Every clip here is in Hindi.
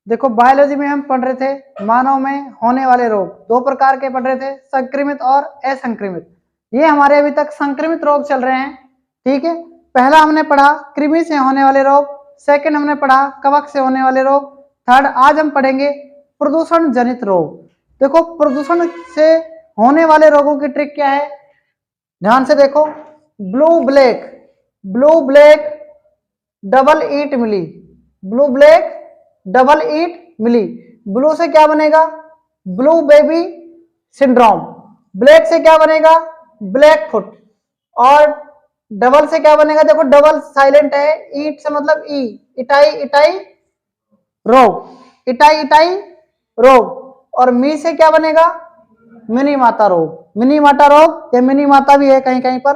देखो बायोलॉजी में हम पढ़ रहे थे मानव में होने वाले रोग, दो प्रकार के पढ़ रहे थे, संक्रमित और असंक्रमित। ये हमारे अभी तक संक्रमित रोग चल रहे हैं, ठीक है। पहला हमने पढ़ा कृमि से होने वाले रोग, सेकंड हमने पढ़ा कवक से होने वाले रोग, थर्ड आज हम पढ़ेंगे प्रदूषण जनित रोग। देखो प्रदूषण से होने वाले रोगों की ट्रिक क्या है, ध्यान से देखो। ब्लू ब्लैक डबल ईट मिली, ब्लू ब्लैक डबल ईट मिली। ब्लू से क्या बनेगा, ब्लू बेबी सिंड्रोम। ब्लैक से क्या बनेगा, ब्लैक फुट। और डबल से क्या बनेगा, देखो डबल साइलेंट है, ईट से मतलब ई, इटाई इटाई रोग, इटाई इटाई रोग। और मी से क्या बनेगा, मिनी माता रोग। मिनी माता रोग या मिनी माता भी है कहीं कहीं पर।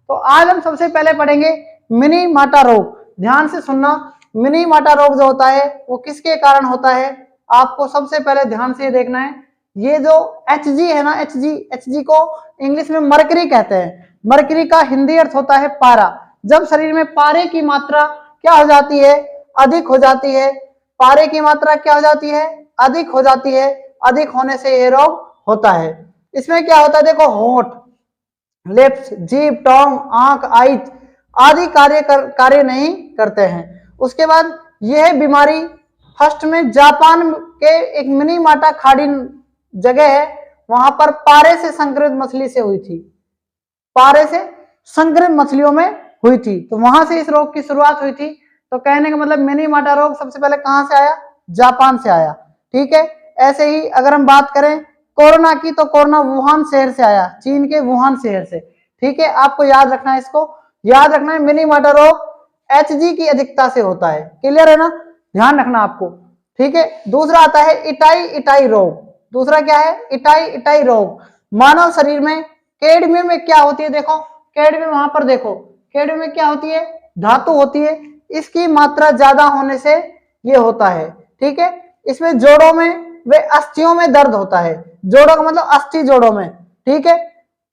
तो आज हम सबसे पहले पढ़ेंगे मिनी माता रोग। ध्यान से सुनना, मिनी माता रोग जो होता है वो किसके कारण होता है, आपको सबसे पहले ध्यान से देखना है। ये जो HG है ना, HG को इंग्लिश में मरकरी कहते हैं। मरकरी का हिंदी अर्थ होता है पारा। जब शरीर में पारे की मात्रा क्या हो जाती है, अधिक हो जाती है। पारे की मात्रा क्या हो जाती है, अधिक हो जाती है। अधिक होने से ये रोग होता है। इसमें क्या होता है, देखो होंठ, लिप्स, जीभ, टोंग, आंख, आइज आदि कार्य नहीं करते हैं। उसके बाद यह बीमारी फर्स्ट में जापान के एक मिनी माटा खाड़ी जगह है, वहां पर पारे से संक्रमित मछली से हुई थी। पारे से संक्रमित मछलियों में हुई थी, तो वहां से इस रोग की शुरुआत हुई थी। तो कहने का मतलब मिनी माटा रोग सबसे पहले कहां से आया, जापान से आया, ठीक है। ऐसे ही अगर हम बात करें कोरोना की, तो कोरोना वुहान शहर से आया, चीन के वुहान शहर से, ठीक है। आपको याद रखना है, इसको याद रखना है, मिनी माटा रोग HG की अधिकता से होता है। क्लियर है ना, ध्यान रखना आपको, ठीक है। दूसरा आता है इटाई इटाई रोग। दूसरा क्या है, इटाई इटाई रोग। मानव शरीर में कैडमियम में क्या होती है, देखो कैडमियम वहां पर देखो, कैडमियम में क्या होती है, धातु होती है। इसकी मात्रा ज्यादा होने से ये होता है, ठीक है। इसमें जोड़ों में वे अस्थियों में दर्द होता है। जोड़ों का मतलब अस्थि जोड़ों में, ठीक है।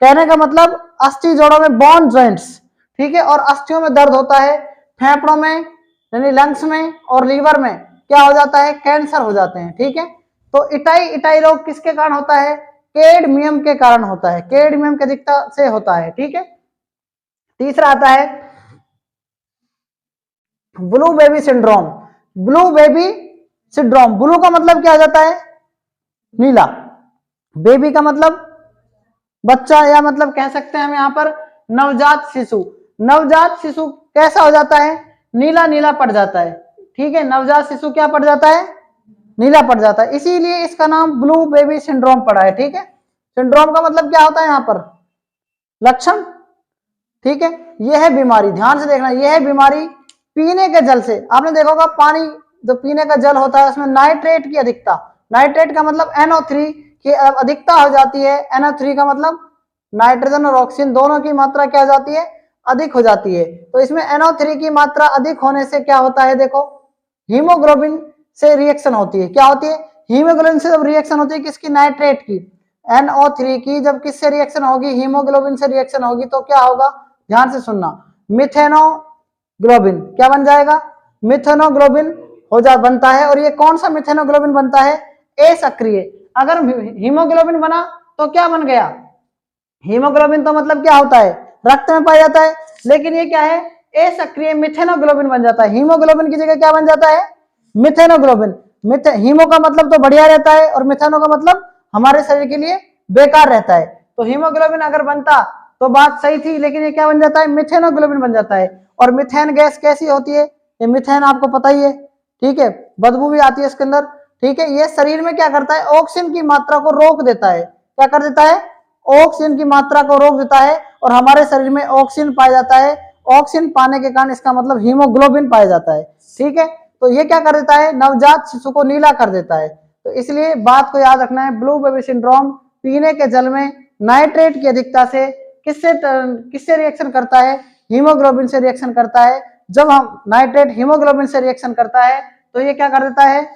कहने का मतलब अस्थि जोड़ों में, बोन जॉइंट्स, ठीक है। और अस्थियों में दर्द होता है। फेफड़ों में यानी लंग्स में और लीवर में क्या हो जाता है, कैंसर हो जाते हैं, ठीक है। तो इटाई इटाई रोग किसके कारण होता है, कैडमियम के कारण होता है, कैडमियम की अधिकता से होता है, ठीक है। तीसरा आता है blue baby syndrome. Blue baby syndrome, blue का मतलब क्या हो जाता है, नीला। बेबी का मतलब बच्चा, या मतलब कह सकते हैं हम यहाँ पर नवजात शिशु। नवजात शिशु कैसा हो जाता है, नीला नीला पड़ जाता है, ठीक है। नवजात शिशु क्या पड़ जाता है, नीला पड़ जाता है, इसीलिए इसका नाम ब्लू बेबी सिंड्रोम पड़ा है, ठीक है। सिंड्रोम का मतलब क्या होता है यहाँ पर, लक्षण, ठीक है। यह है बीमारी, ध्यान से देखना, यह है बीमारी पीने के जल से। आपने देखा होगा पानी जो पीने का जल होता है उसमें नाइट्रेट की अधिकता, नाइट्रेट का मतलब NO3 की अधिकता हो जाती है। NO3 का मतलब नाइट्रोजन और ऑक्सीजन दोनों की मात्रा क्या हो जाती है, अधिक हो जाती है। तो इसमें NO3 की मात्रा अधिक होने से क्या होता है, देखो हीमोग्लोबिन से रिएक्शन होती है। क्या होती है, हीमोग्लोबिन से जब रिएक्शन होती है किसकी, नाइट्रेट की, NO3 की जब किससे रिएक्शन होगी, हीमोग्लोबिन से रिएक्शन होगी, तो क्या होगा, ध्यान से सुनना, मिथेनोग्लोबिन क्या बन जाएगा, मिथेनोग्लोबिन बनता है। और ये कौन सा मिथेनोग्लोबिन बनता है, असक्रिय। अगर हीमोग्लोबिन बना तो क्या बन गया, हीमोग्लोबिन तो मतलब क्या होता है, रक्त में पाया जाता है, लेकिन ये क्या है, असक्रिय मिथेनोग्लोबिन बन जाता है। हीमोग्लोबिन की जगह क्या बन जाता है, मिथेनोग्लोबिन। हीमो का मतलब तो बढ़िया रहता है और मिथेनो का मतलब हमारे शरीर के लिए बेकार रहता है। तो हीमोग्लोबिन अगर बनता तो बात सही थी, लेकिन ये क्या बन जाता है, मिथेनोग्लोबिन बन जाता है। और मिथेन गैस कैसी होती है, ये मिथेन आपको पता ही है, ठीक है, बदबू भी आती है इसके अंदर, ठीक है। ये शरीर में क्या करता है, ऑक्सीजन की मात्रा को रोक देता है। क्या कर देता है, ऑक्सीजन की मात्रा को रोक देता है, और हमारे शरीर में ऑक्सीजन पाया जाता है। ऑक्सीजन पाने के कारण इसका मतलब हीमोग्लोबिन पाया जाता है, ठीक है। तो ये क्या कर देता है, नवजात शिशु को नीला कर देता है। तो इसलिए बात को याद रखना है, ब्लू बेबी सिंड्रोम पीने के जल में नाइट्रेट की अधिकता से किससे रिएक्शन करता है, हीमोग्लोबिन से रिएक्शन करता है। जब हम नाइट्रेट हीमोग्लोबिन से रिएक्शन करता है तो ये क्या कर देता है,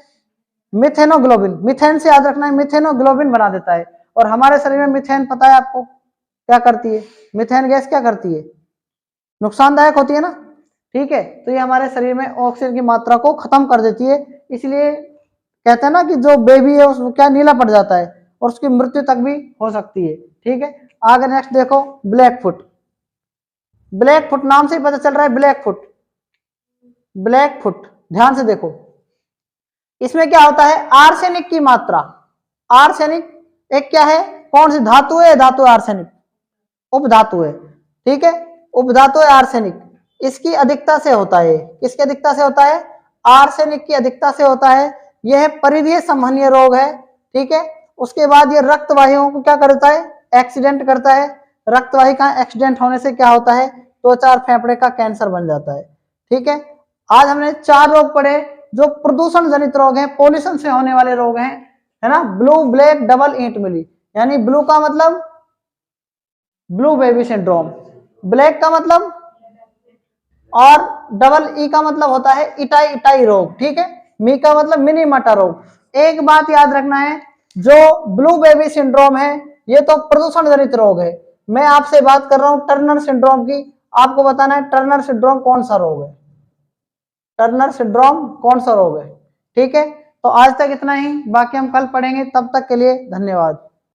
मिथेनोग्लोबिन, मिथेन से याद रखना है, मिथेनोग्लोबिन बना देता है। और हमारे शरीर में मिथेन पता है आपको क्या करती है, मिथेन गैस क्या करती है, नुकसानदायक होती है ना, ठीक है। तो ये हमारे शरीर में ऑक्सीजन की मात्रा को खत्म कर देती है। इसलिए कहते हैं ना कि जो बेबी है उसको क्या नीला पड़ जाता है और उसकी मृत्यु तक भी हो सकती है। ठीक है, आगे नेक्स्ट देखो ब्लैक फुट। ब्लैक फुट नाम से ही पता चल रहा है ब्लैक फुट। ब्लैक फुट ध्यान से देखो, इसमें क्या होता है, आर्सेनिक की मात्रा। आर्सेनिक एक क्या है, कौन सी धातु है, धातु आर्सेनिक उपधातु है। ठीक है, उपधातु है आर्सेनिक, इसकी अधिकता से होता है। किसकी अधिकता से होता है, आर्सेनिक की अधिकता से होता है। यह परिधीय संवहनीय रोग है। ठीक है, उसके बाद ये रक्त वाहियों को क्या करता है, एक्सीडेंट करता है। रक्त वाही का एक्सीडेंट होने से क्या होता है, त्वचा और फेफड़े का कैंसर बन जाता है। ठीक है, आज हमने 4 रोग पढ़े जो प्रदूषण जनित रोग हैं, पोल्यूशन से होने वाले रोग हैं, है ना। ब्लू ब्लैक डबल ईंट मिली, यानी ब्लू का मतलब ब्लू बेबी सिंड्रोम, ब्लैक का मतलब, और डबल ई का मतलब होता है इटाई इटाई रोग। ठीक है, मी का मतलब मिनी मटा रोग। एक बात याद रखना है, जो ब्लू बेबी सिंड्रोम है ये तो प्रदूषण जनित रोग है। मैं आपसे बात कर रहा हूं टर्नर सिंड्रोम की, आपको बताना है टर्नर सिंड्रोम कौन सा रोग है, टर्नर सिंड्रोम कौन सा रोग है। ठीक है, तो आज तक इतना ही, बाकी हम कल पढ़ेंगे। तब तक के लिए धन्यवाद।